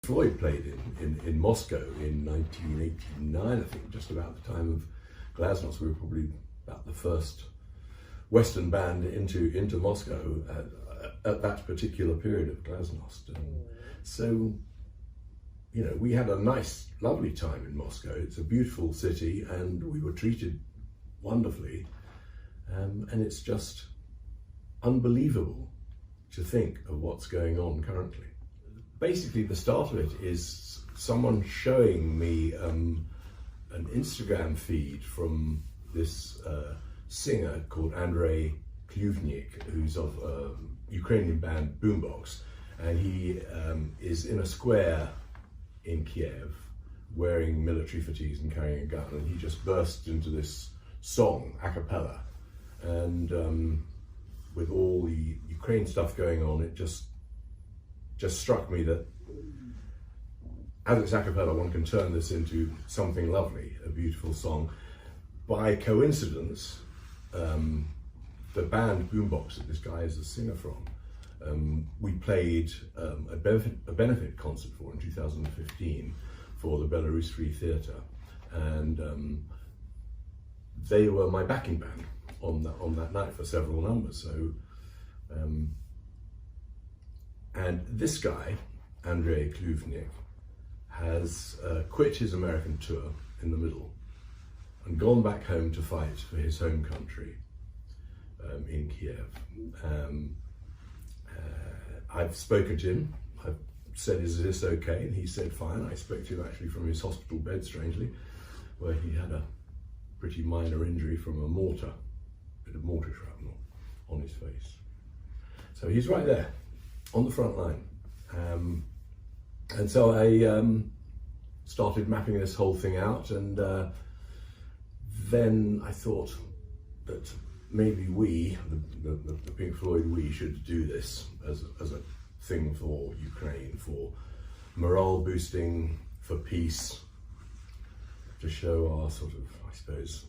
Floyd played in Moscow in 1989, I think, just about the time of Glasnost. We were probably about the first Western band into Moscow at that particular period of Glasnost. So, you know, we had a nice, lovely time in Moscow. It's a beautiful city, and we were treated wonderfully. And it's just unbelievable to think of what's going on currently. Basically, the start of it is someone showing me an Instagram feed from this singer called Andrei Kluvnik, who's of a Ukrainian band Boombox, and he is in a square in Kiev wearing military fatigues and carrying a gun, and he just burst into this song a cappella, and with all the Ukraine stuff going on, it just struck me that as it's a cappella, one can turn this into something lovely, a beautiful song. By coincidence, the band Boombox that this guy is the singer from, we played a benefit concert for in 2015 for the Belarus Free Theatre, and they were my backing band on that night for several numbers. So, and this guy, Andrei Kluvnik, has quit his American tour in the middle and gone back home to fight for his home country in Kiev. I've spoken to him. I've said, is this okay? And he said, fine. I spoke to him actually from his hospital bed, strangely, where he had a pretty minor injury from a bit of mortar shrapnel on his face. So he's right there on the front line. And so I started mapping this whole thing out, and then I thought that maybe we, the Pink Floyd, we should do this as a thing for Ukraine, for morale boosting, for peace, to show our sort of, I suppose,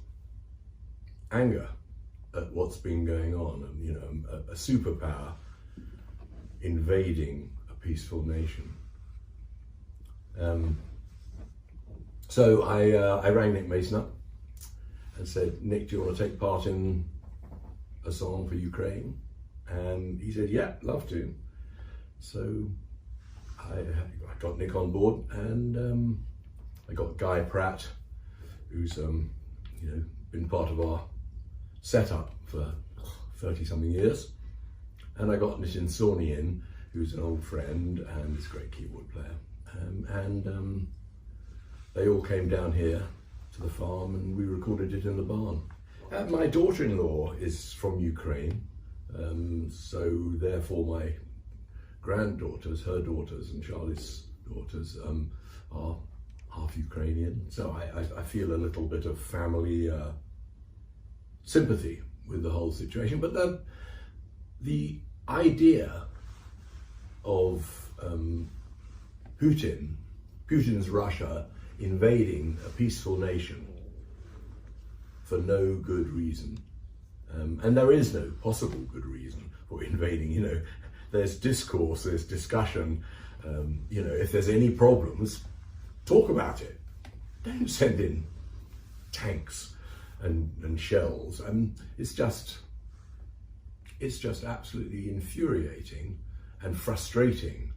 anger at what's been going on, and, you know, a superpower invading a peaceful nation. So I rang Nick Mason up and said, Nick, do you want to take part in a song for Ukraine? And he said, yeah, love to. So I got Nick on board, and I got Guy Pratt, who's been part of our setup for 30-something years, and I got Nitin Sawhney in, who's an old friend and is a great keyboard player, and they all came down here to the farm, and we recorded it in the barn. My daughter-in-law is from Ukraine, so therefore my granddaughters, her daughters and Charlie's daughters, are half Ukrainian. So I feel a little bit of family sympathy with the whole situation. But the idea of Putin's Russia invading a peaceful nation for no good reason, and there is no possible good reason for invading. You know, there's discourse, there's discussion. You know, if there's any problems, talk about it. Don't send in tanks and shells. It's just absolutely infuriating and frustrating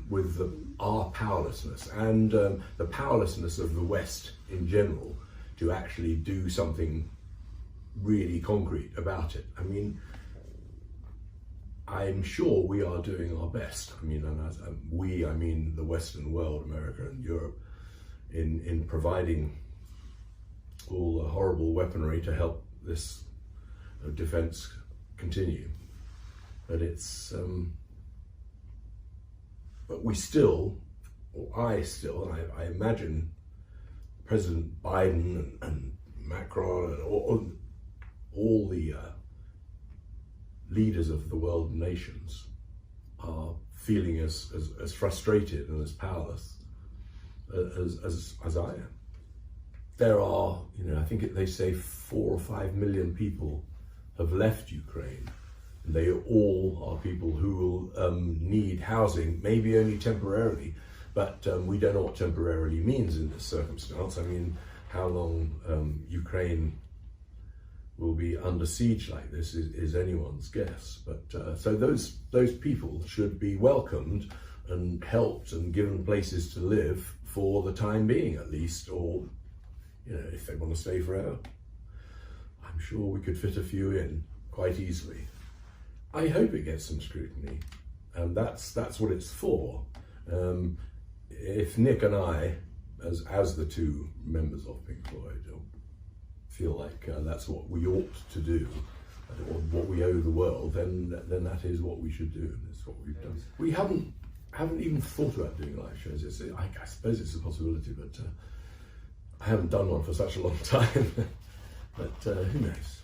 with our powerlessness and the powerlessness of the West in general to actually do something really concrete about it. I mean, I'm sure we are doing our best. I mean, and as we, I mean the Western world, America and Europe, in providing all the horrible weaponry to help this defense continue. But it's, but we still, or I still, and I imagine President Biden and Macron and all the leaders of the world nations are feeling as frustrated and as powerless as I am. There are, you know, I think they say 4 or 5 million people have left Ukraine. And they all are people who will need housing, maybe only temporarily, But we don't know what temporarily means in this circumstance. I mean, how long Ukraine will be under siege like this is anyone's guess. But so those people should be welcomed and helped and given places to live for the time being, at least, or if they want to stay forever. I'm sure we could fit a few in quite easily. I hope it gets some scrutiny, and that's what it's for. If Nick and I, as the two members of Pink Floyd, feel like that's what we ought to do, or what we owe the world, then that is what we should do, and it's what we've done. We haven't even thought about doing live shows. I suppose it's a possibility, but I haven't done one for such a long time. But who knows?